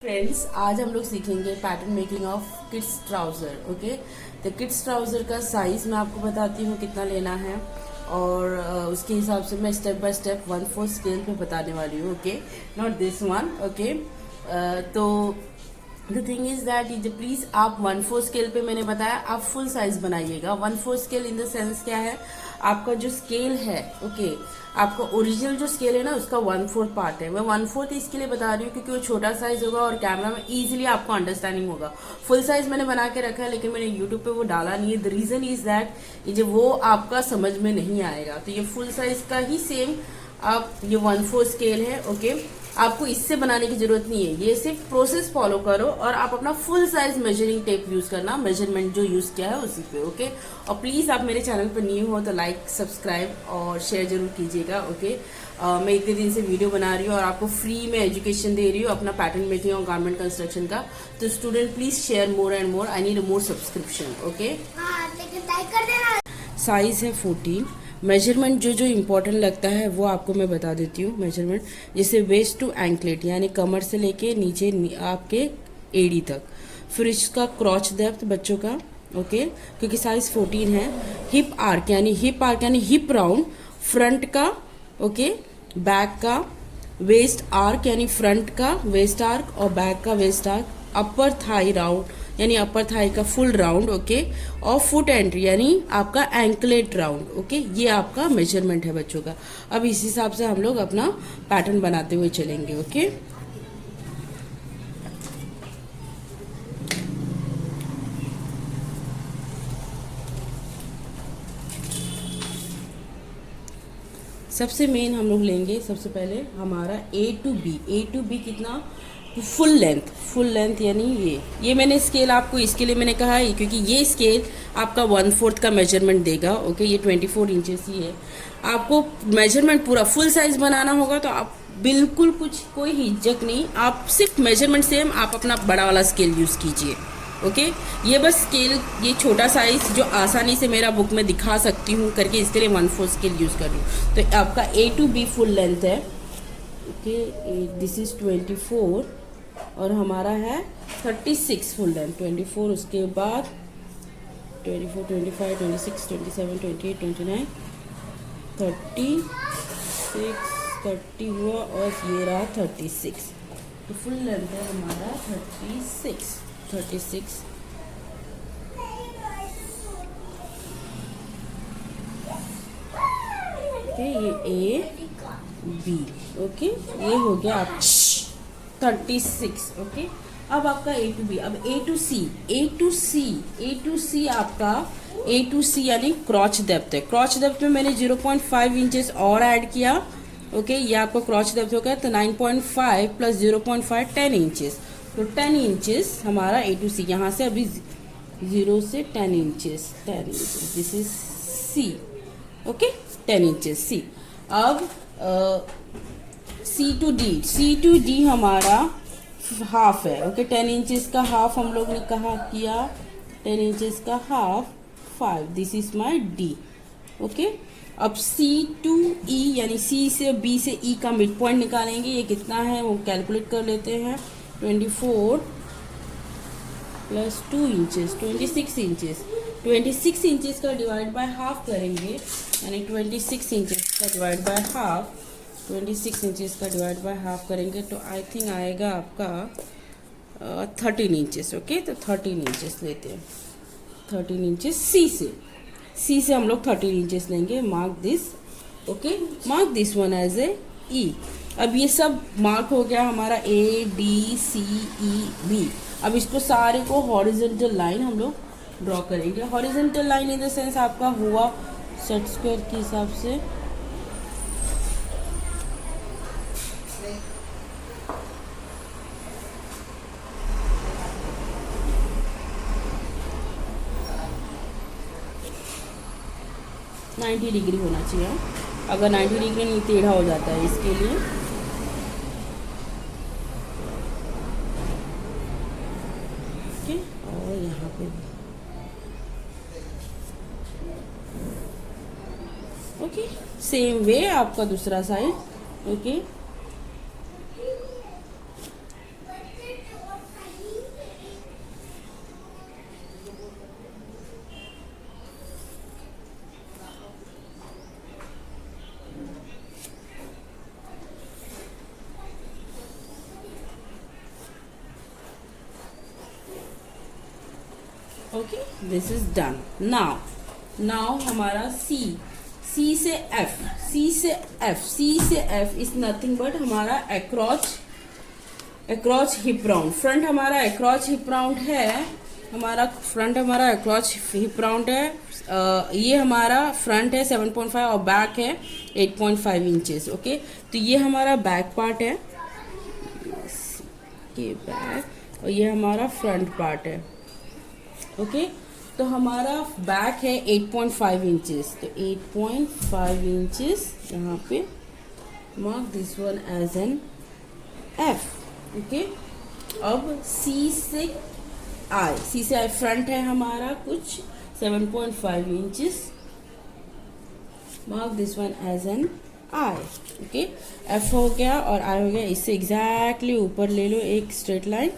Friends, आज हम लोग सीखेंगे pattern making of kids trouser. Okay, तो किड्स ट्राउज़र का साइज़ मैं आपको बताती हूँ कितना लेना है और उसके हिसाब से मैं स्टेप बाय स्टेप 1/4 स्केल पे बताने वाली हूँ। Okay, not this one. Okay, तो the thing is that please आप 1/4 स्केल पे मैंने बताया आप फुल साइज बनाइएगा। 1/4 स्केल इन द सेंस क्या है, आपका जो स्केल है, ओके, आपका ओरिजिनल जो स्केल है ना उसका 1/4 पार्ट है। मैं 1/4 इसके लिए बता रही हूँ क्योंकि वो छोटा साइज होगा और कैमरा में इजीली आपको अंडरस्टैंडिंग होगा। फुल साइज मैंने बना के रखा है लेकिन मैंने यूट्यूब पे वो डाला नहीं है। द रीजन इज दैट ये वो आपका समझ में नहीं आएगा। तो ये फुल साइज का ही सेम आप ये 1/4 स्केल है। ओके, आपको इससे बनाने की जरूरत नहीं है, ये सिर्फ प्रोसेस फॉलो करो और आप अपना full size measuring tape use करना, मेजरमेंट जो यूज किया है उसी पे। ओके, और प्लीज आप मेरे चैनल पर न्यू हो तो लाइक सब्सक्राइब और शेयर जरूर कीजिएगा। ओके, मैं इतने दिन से वीडियो बना रही हूँ और आपको फ्री में एजुकेशन दे रही हूँ अपना पैटर्न मेकिंग और गारमेंट कंस्ट्रक्शन का। तो student please share more and more, I need more subscription. Okay, size है 14। मेजरमेंट जो जो इम्पोर्टेंट लगता है वो आपको मैं बता देती हूँ। मेजरमेंट जैसे वेस्ट टू एंकलेट यानी कमर से लेके नीचे आपके एड़ी तक। फिर इसका क्रॉच डेप्थ बच्चों का, ओके, क्योंकि साइज 14 है। हिप आर्क यानी हिप राउंड फ्रंट का, ओके, बैक का। वेस्ट आर्क यानी फ्रंट का वेस्ट आर्क और बैक का वेस्ट आर्क। अपर थाई राउंड यानी अपर थाई का फुल राउंड, ओके, और फुट एंट्री यानी आपका एंकलेट राउंड। ओके, ये आपका मेजरमेंट है बच्चों का। अब इस हिसाब से हम लोग अपना पैटर्न बनाते हुए चलेंगे। ओके, सबसे मेन हम लोग लेंगे सबसे पहले हमारा ए टू बी कितना, फुल लेंथ यानी ये मैंने स्केल आपको इसके लिए मैंने कहा है क्योंकि ये स्केल आपका 1/4 का मेजरमेंट देगा। ओके, ये 24 इंचेस ही है। आपको मेजरमेंट पूरा फुल साइज बनाना होगा तो आप बिल्कुल कोई हिचक नहीं, आप सिर्फ मेजरमेंट सेम आप अपना बड़ा वाला स्केल यूज कीजिए। ओके, ये बस स्केल ये छोटा साइज जो आसानी से मेरा बुक में दिखा सकती हूँ करके इसके लिए 1/4 स्केल यूज कर रही हूँ। तो आपका ए टू बी फुल लेंथ है। ओके, दिस इज 24 और हमारा है 36 फुल लेंथ। 24 उसके बाद 24, 25, 26, 27, 28, 29, 36, 30 हुआ और ये रहा 36। तो फुल लेंथ है हमारा 36। ओके, ये ए बी, ओके, ये हो गया आप 36। ओके, अब आपका ए टू बी। अब ए टू सी आपका ए टू सी यानी क्रॉच डेप्थ है। क्रॉच डेप्थ में मैंने 0.5 इंचेस और ऐड किया। ओके, ये आपका क्रॉच डेप्थ हो गया। तो 9.5 प्लस 0.5 10 इंचेस। तो 10 इंचेस हमारा ए टू सी। यहाँ से अभी 0 से 10 inches, this is C. Okay, 10 inches C. अब सी टू डी हमारा हाफ है। ओके, 10 इंचेस का हाफ हम लोग ने कहा किया, 10 इंचेस का half 5। This is my D. Okay, अब सी टू ई यानी सी से बी से ई का मिड पॉइंट निकालेंगे। ये कितना है वो कैलकुलेट कर लेते हैं। 24 प्लस 2 इंचेस 26 इंचेस। 26 इंचेस का डिवाइड बाय हाफ करेंगे यानी 26 इंचेस का डिवाइड बाय हाफ, 26 इंचेस का डिवाइड बाय हाफ करेंगे तो आई थिंक आएगा आपका 13 इंचेस। ओके, तो 13 इंचेस लेते हैं। 13 इंचेस सी से हम लोग 13 इंचेस लेंगे। Mark this. Okay, mark this one as a E. अब ये सब मार्क हो गया हमारा A D C E B. अब इसको सारे को हॉरिजॉन्टल लाइन हम लोग ड्रॉ करेंगे। Horizontal line in the sense आपका हुआ सेट स्क्वायर के हिसाब से। $90 डिग्री होना चाहिए। अगर 90 डिग्री नहीं टेढ़ा हो जाता है इसके लिए। ओके, और यहाँ पे ओके, सेम वे आपका दूसरा side. Okay, okay, this is done. Now हमारा सी से एफ, सी से एफ इज नथिंग बट हमारा अक्रॉच हिप राउंड. फ्रंट हमारा अक्रॉच हिप राउंड है, अक्रॉच हिप राउंड है. ये हमारा फ्रंट है 7.5 और बैक है 8.5 इंचेस. ओके, तो ये हमारा बैक पार्ट है, ये बैक, और ये हमारा फ्रंट पार्ट है. ओके, तो हमारा बैक है 8.5 इंचेस, तो 8.5 इंचेस यहाँ पे mark this one as an F. Okay, अब सी से आई फ्रंट है हमारा कुछ 7.5 inches, mark this one as an I. Okay, F हो गया और आई हो गया. इससे एग्जैक्टली ऊपर ले लो एक स्ट्रेट लाइन,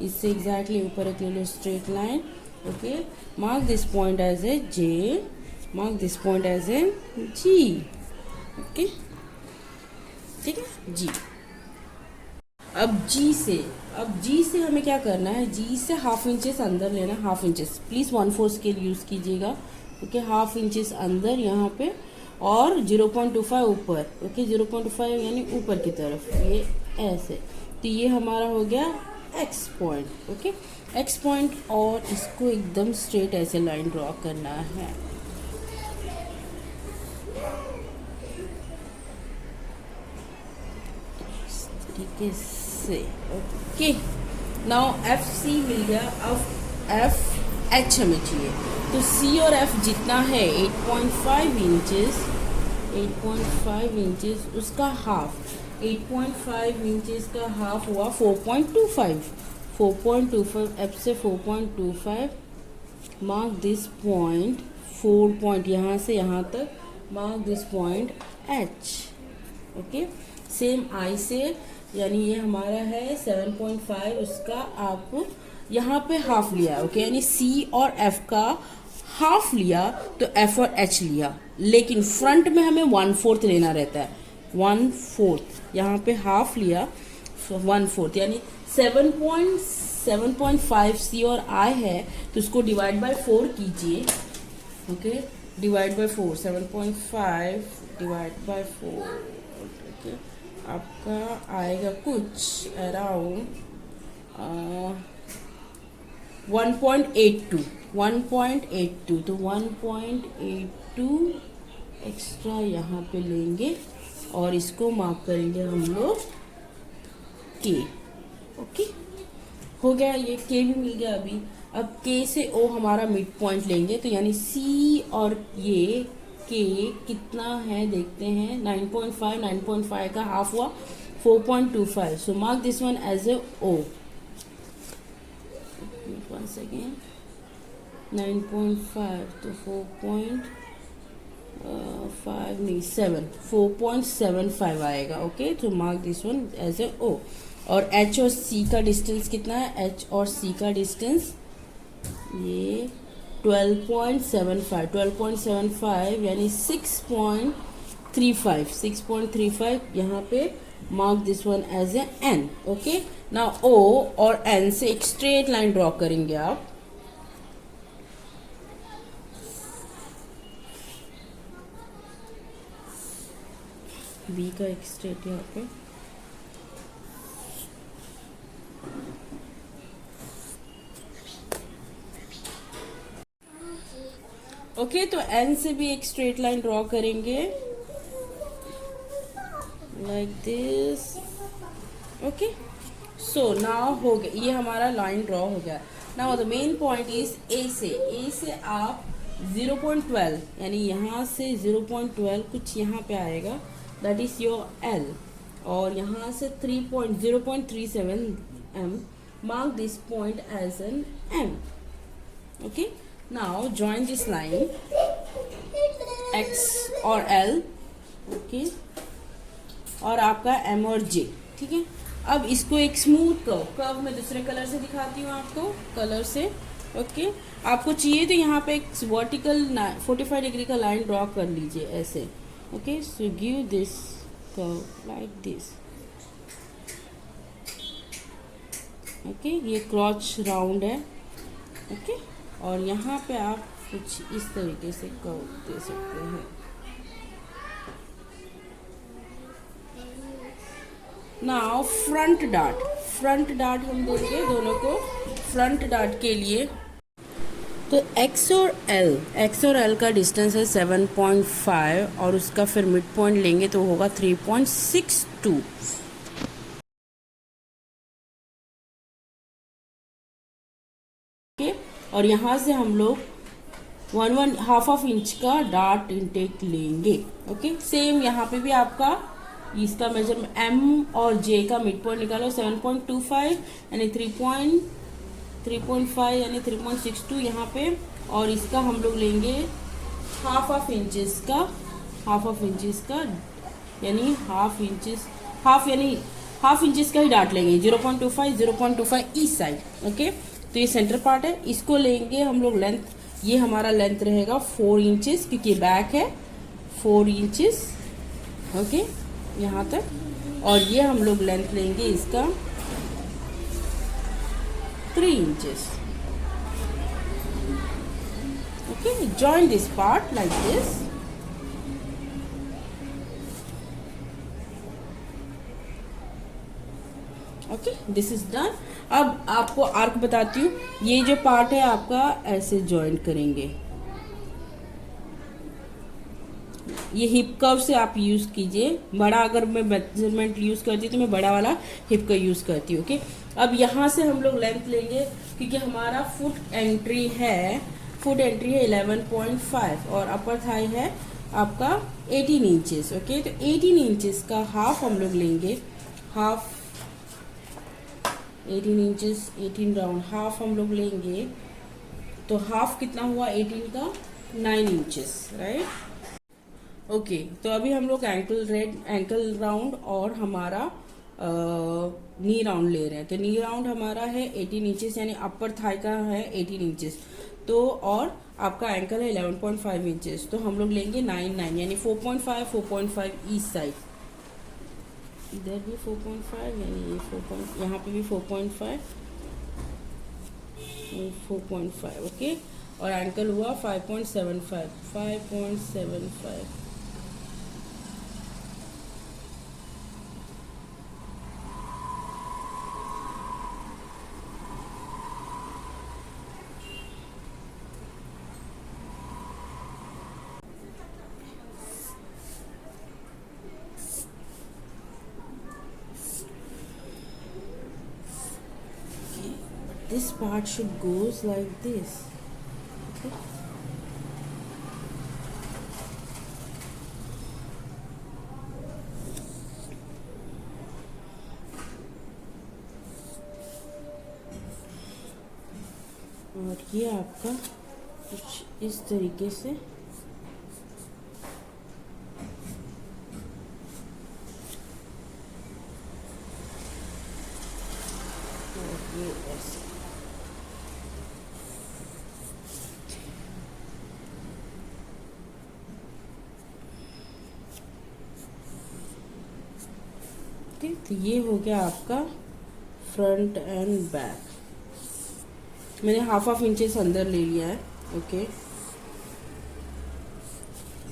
इससे एग्जैक्टली ऊपर एक ले लो straight line. Okay, mark this point as a J, mark this point as a G. Okay, ठीक है जी. अब जी से हमें क्या करना है, जी से हाफ इंचेस अंदर लेना, half inches, please 1/4 scale use कीजिएगा. ओके, हाफ इंचेस अंदर यहाँ पे और 0.25 ऊपर. ओके, 0.25 यानी ऊपर की तरफ, ये ऐसे. तो ये हमारा हो गया x point. Okay, x point, और इसको एकदम स्ट्रेट ऐसे लाइन ड्रॉ करना है. तरीके से. ओके, नाउ एफ सी मिल गया. अब एफ एच हमें चाहिए, तो सी और एफ जितना है 8.5 इंचेस, 8.5 इंचेस उसका हाफ, 8.5 इंचेस का हाफ हुआ 4.25. 4.25 एफ से 4.25. मार्क दिस पॉइंट, 4 पॉइंट यहाँ से यहाँ तक, mark this point H. Okay, same I say, यानी ये हमारा है 7.5, उसका आप यहाँ पे हाफ लिया. ओके, यानी सी और एफ का हाफ लिया तो एफ और एच लिया, लेकिन फ्रंट में हमें 1/4 लेना रहता है. 1/4 यहाँ पे हाफ लिया, 1/4 यानी 7.5 सी और आई है, तो उसको डिवाइड बाय 4 कीजिए. Okay, divide by 4, 7.5 divide by 4. Okay, आपका आएगा कुछ अराउंड 1.82. तो 1.82 एक्स्ट्रा यहाँ पे लेंगे और इसको मार्क करेंगे हम लोग के. ओके, हो गया, ये के भी मिल गया. अभी अब के से ओ हमारा मिड पॉइंट लेंगे, तो यानी सी और ये के कितना है देखते हैं. 9.5 का हाफ हुआ 4.25. So mark this one as a O. 1 second, 9.5 तो 4.5 नहीं 7, 4.75 आएगा. ओके, तो mark this one as a O. और एच और सी का डिस्टेंस कितना है, एच और सी का डिस्टेंस ये 12.75 यानी 6.35 यहाँ पे. Mark this one as a N. Okay, ना ओ और एन से एक स्ट्रेट लाइन ड्रॉ करेंगे आप. बी का एक स्ट्रेट यहाँ पे. ओके, तो एन से भी एक स्ट्रेट लाइन ड्रॉ करेंगे like this. Okay, so now हो गया, ये हमारा लाइन ड्रॉ हो गया. Now the main point is a से आप 0.12 यानी यहाँ से 0.12 कुछ यहाँ पे आएगा, दैट इज योर एल. और यहाँ से 0.37 M. Mark this point as an M. Okay, now join this line X और एल. ओके, और आपका एम और जे. ठीक है, अब इसको एक स्मूथ कर्व मैं दूसरे कलर से दिखाती हूँ आपको, कलर से. ओके, आपको चाहिए तो यहाँ पे एक वर्टिकल 45 डिग्री का लाइन ड्रॉ कर लीजिए ऐसे. Okay, so give this curve like this. Okay, ये क्रॉच राउंड है. ओके, और यहाँ पे आप कुछ इस तरीके से कर्व दे सकते हैं। नाउ फ्रंट डार्ट हम देंगे दोनों को। फ्रंट डार्ट के लिए तो एक्स और एल का डिस्टेंस है 7.5 और उसका फिर मिड पॉइंट लेंगे तो होगा 3.62। ओके, और यहाँ से हम लोग 1.5 इंच का डार्ट इनटेक लेंगे। ओके, सेम यहाँ पे भी आपका इसका मेजरमेंट एम और जे का मिड पॉइंट निकालो 7.25 यानी 3.5 यानी 3.62 यहाँ पे, और इसका हम लोग लेंगे हाफ इंचेस का यानी हाफ इंचेस का ही डार्ट लेंगे। 0.25 ईच साइड। ओके, तो ये सेंटर पार्ट है, इसको लेंगे हम लोग लेंथ। ये हमारा लेंथ रहेगा 4 इंचेस क्योंकि बैक है 4 इंचेस। ओके, यहाँ तक, और ये हम लोग लेंथ लेंगे इसका 3 inches. Okay, join this part like this. Okay, this is done. अब आपको आर्क बताती हूँ। ये जो पार्ट है आपका ऐसे ज्वाइन करेंगे। ये हिप कर्व से आप यूज कीजिए। बड़ा अगर मैं मेजरमेंट यूज करती हूँ तो मैं बड़ा वाला हिप का यूज करती हूँ। ओके, अब यहाँ से हम लोग लेंथ लेंगे क्योंकि हमारा फुट एंट्री है 11.5 और अपर थाई है आपका 18 इंचेस। ओके, तो 18 इंचेस का हाफ हम लोग लेंगे। हाफ 18 इंचेस 18 राउंड हाफ हम लोग लेंगे, तो हाफ कितना हुआ 18 का 9 इंचेस, राइट। ओके, तो अभी हम लोग एंकल राउंड और हमारा नी राउंड ले रहे हैं। तो नी राउंड हमारा है 18 इंचेस यानी अपर थाई का है 18 इंचेस, तो और आपका एंकल है 11.5 इंचेस, तो हम लोग लेंगे 9 यानी 4.5 ईच साइड। इधर भी 4.5 यानी ये 4. यहाँ पे भी 4.5 ओके, और एंकल हुआ 5.75 this part should goes like this. Okay, और ये आपका कुछ इस तरीके से और ये ऐसे। तो ये हो गया आपका फ्रंट एंड बैक। मैंने हाफ इंचेस अंदर ले लिया है। ओके,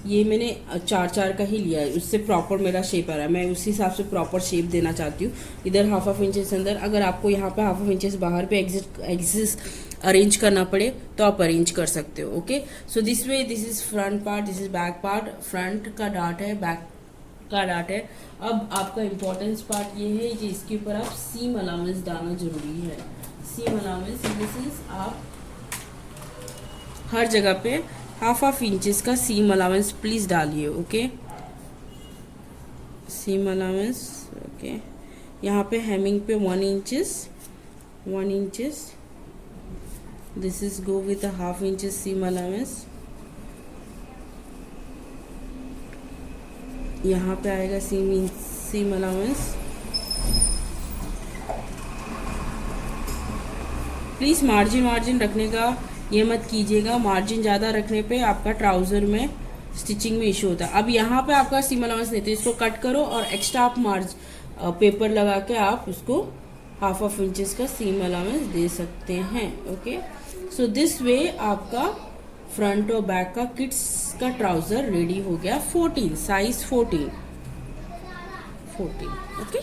ये मैंने 4 का ही लिया है, उससे प्रॉपर मेरा शेप आ रहा है। मैं उस हिसाब से प्रॉपर शेप देना चाहती हूँ। इधर हाफ इंचेस अंदर, अगर आपको यहाँ पे हाफ इंचेस बाहर पे एग्जिस्ट अरेंज करना पड़े तो आप अरेंज कर सकते हो। Okay, so this way, this is front part, this is back part. Front का डार्ट है, बैक का डार्ट है। अब आपका इम्पोर्टेंस पार्ट ये है कि इसके ऊपर आप सीम अलाउंस डालना जरूरी है। सीम अलाउंस दिस इज, आप हर जगह पे हाफ इंचेस का सीम अलाउंस प्लीज डालिए। Okay, seam allowance. ओके, यहाँ पे हेमिंग पे 1 inches this is go with half inches seam allowance. यहाँ पे आएगा सीम अलाउंस। प्लीज़ मार्जिन रखने का ये मत कीजिएगा। मार्जिन ज़्यादा रखने पे आपका ट्राउज़र में स्टिचिंग में इशू होता है। अब यहाँ पे आपका सीम अलाउंस नहीं, तो इसको कट करो और एक्स्ट्रा आप पेपर लगा के आप उसको हाफ इंचेस का सीम अलाउंस दे सकते हैं। ओके, सो दिस वे आपका फ्रंट और बैक का किड्स का ट्राउजर रेडी हो गया। 14 साइज 14 ओके।